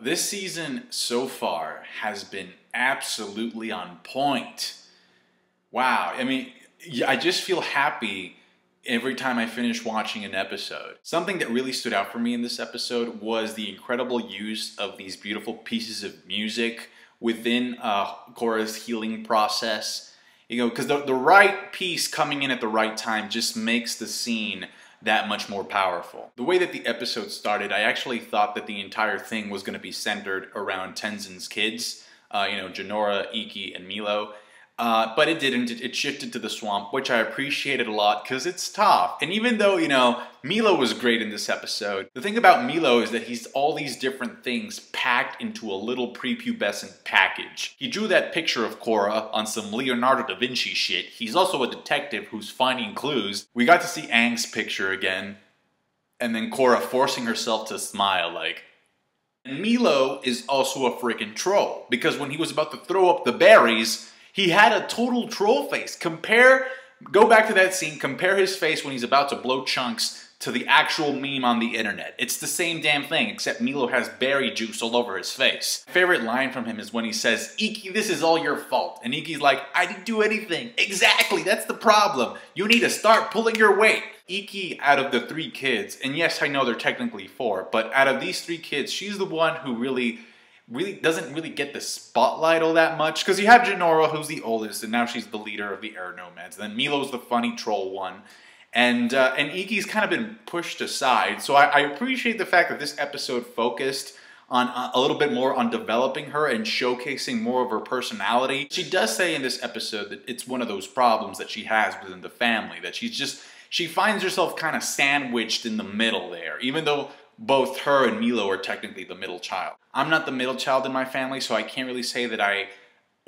This season so far has been absolutely on point. Wow, I mean, I just feel happy every time I finish watching an episode. Something that really stood out for me in this episode was the incredible use of these beautiful pieces of music within Korra's healing process. You know, because the right piece coming in at the right time just makes the scene that much more powerful. The way that the episode started, I actually thought that the entire thing was going to be centered around Tenzin's kids, Jinora, Iki, and Milo. But it didn't. It shifted to the swamp, which I appreciated a lot because it's Toph. And even though, Milo was great in this episode, the thing about Milo is that he's all these different things packed into a little prepubescent package. He drew that picture of Korra on some Leonardo da Vinci shit. He's also a detective who's finding clues. We got to see Aang's picture again, and then Korra forcing herself to smile like... And Milo is also a freaking troll, because when he was about to throw up the berries, he had a total troll face. Go back to that scene, compare his face when he's about to blow chunks to the actual meme on the internet. It's the same damn thing, except Milo has berry juice all over his face. My favorite line from him is when he says, "Iki, this is all your fault." And Iki's like, "I didn't do anything." Exactly, that's the problem. You need to start pulling your weight. Iki, out of the 3 kids, and yes, I know they're technically 4, but out of these 3 kids, she's the one who really doesn't really get the spotlight all that much, because you have Jinora, who's the oldest, and now she's the leader of the Air Nomads. Then Milo's the funny troll one, and Iki's kind of been pushed aside. So I appreciate the fact that this episode focused on a little bit more on developing her and showcasing more of her personality. She does say in this episode that it's one of those problems that she has within the family, that she finds herself kind of sandwiched in the middle there, even though both her and Milo are technically the middle child. I'm not the middle child in my family, so I can't really say that I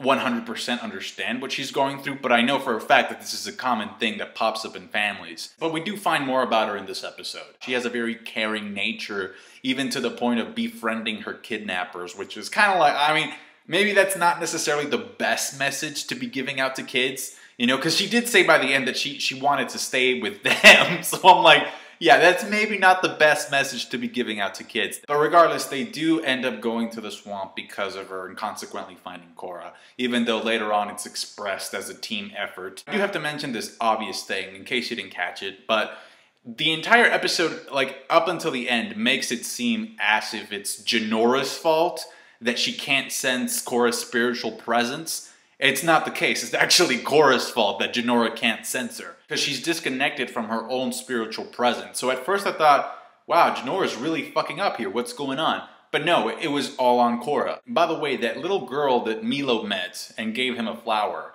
100% understand what she's going through, but I know for a fact that this is a common thing that pops up in families. But we do find more about her in this episode. She has a very caring nature, even to the point of befriending her kidnappers, which is kind of like, I mean, maybe that's not necessarily the best message to be giving out to kids, because she did say by the end that she wanted to stay with them, so I'm like, yeah, that's maybe not the best message to be giving out to kids. But regardless, they do end up going to the swamp because of her and consequently finding Korra, even though later on it's expressed as a team effort. I do have to mention this obvious thing in case you didn't catch it, but the entire episode, like up until the end, makes it seem as if it's Jinora's fault that she can't sense Korra's spiritual presence. It's not the case. It's actually Korra's fault that Jinora can't sense her, because she's disconnected from her own spiritual presence. So at first I thought, wow, Jinora's really fucking up here. What's going on? But no, it was all on Korra. By the way, that little girl that Milo met and gave him a flower,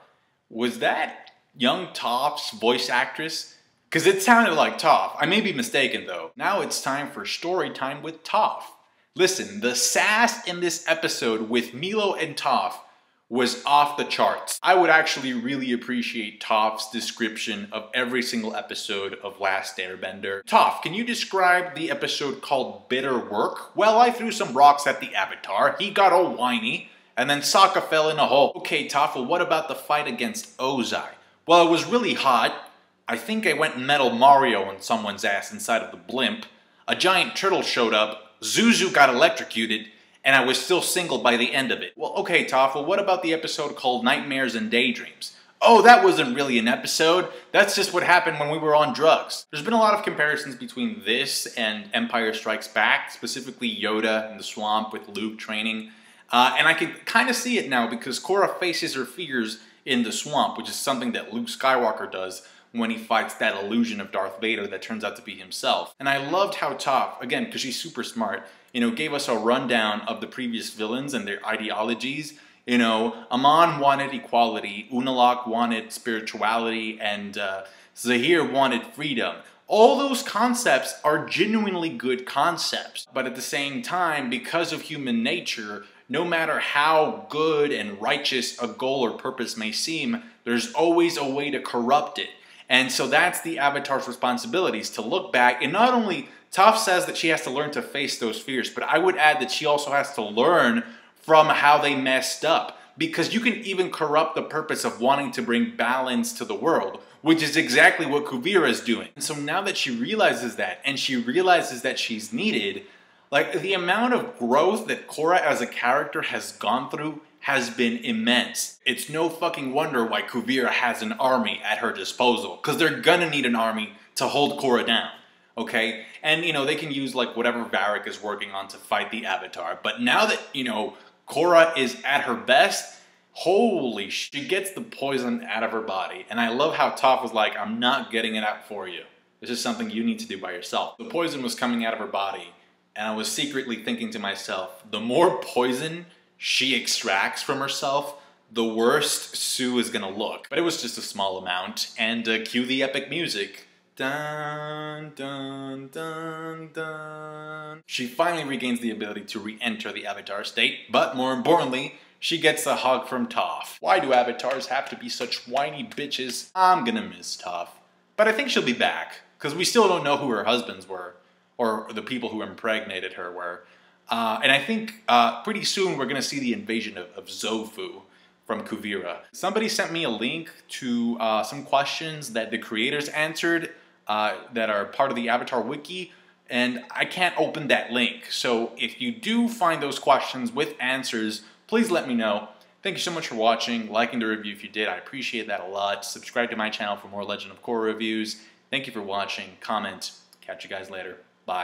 was that young Toph's voice actress? Because it sounded like Toph. I may be mistaken though. Now it's time for story time with Toph. Listen, the sass in this episode with Milo and Toph was off the charts. I would actually really appreciate Toph's description of every single episode of Last Airbender. Toph, can you describe the episode called Bitter Work? Well, I threw some rocks at the Avatar, he got all whiny, and then Sokka fell in a hole. Okay, Toph, well, what about the fight against Ozai? Well, it was really hot. I think I went Metal Mario on someone's ass inside of the blimp. A giant turtle showed up, Zuzu got electrocuted, and I was still single by the end of it. Well, okay, Toph, well, what about the episode called Nightmares and Daydreams? Oh, that wasn't really an episode. That's just what happened when we were on drugs. There's been a lot of comparisons between this and Empire Strikes Back, specifically Yoda in the swamp with Luke training. And I can kind of see it now because Korra faces her fears in the swamp, which is something that Luke Skywalker does when he fights that illusion of Darth Vader that turns out to be himself. And I loved how Toph, again, because she's super smart, gave us a rundown of the previous villains and their ideologies. Amon wanted equality, Unalaq wanted spirituality, and Zahir wanted freedom. All those concepts are genuinely good concepts. But at the same time, because of human nature, no matter how good and righteous a goal or purpose may seem, there's always a way to corrupt it. And so that's the Avatar's responsibilities, to look back and not only... Toph says that she has to learn to face those fears, but I would add that she also has to learn from how they messed up. Because you can even corrupt the purpose of wanting to bring balance to the world, which is exactly what Kuvira is doing. And so now that she realizes that, and she realizes that she's needed, Like, the amount of growth that Korra as a character has gone through has been immense. It's no fucking wonder why Kuvira has an army at her disposal, because they're gonna need an army to hold Korra down, okay? And, you know, they can use, like, whatever Varric is working on to fight the Avatar, but now that, you know, Korra is at her best, holy shit, she gets the poison out of her body. And I love how Toph was like, I'm not getting it out for you. This is something you need to do by yourself. The poison was coming out of her body, and I was secretly thinking to myself, the more poison she extracts from herself, the worse Sue is gonna look. But it was just a small amount, and cue the epic music. Dun, dun, dun, dun. She finally regains the ability to re-enter the Avatar state, but more importantly, she gets a hug from Toph. Why do Avatars have to be such whiny bitches? I'm gonna miss Toph. But I think she'll be back, because we still don't know who her husbands were, or the people who impregnated her were. And I think pretty soon we're gonna see the invasion of Zofu from Kuvira. Somebody sent me a link to some questions that the creators answered that are part of the Avatar Wiki, and I can't open that link. So if you do find those questions with answers, please let me know. Thank you so much for watching, liking the review if you did. I appreciate that a lot. Subscribe to my channel for more Legend of Korra reviews. Thank you for watching. Comment. Catch you guys later. Bye.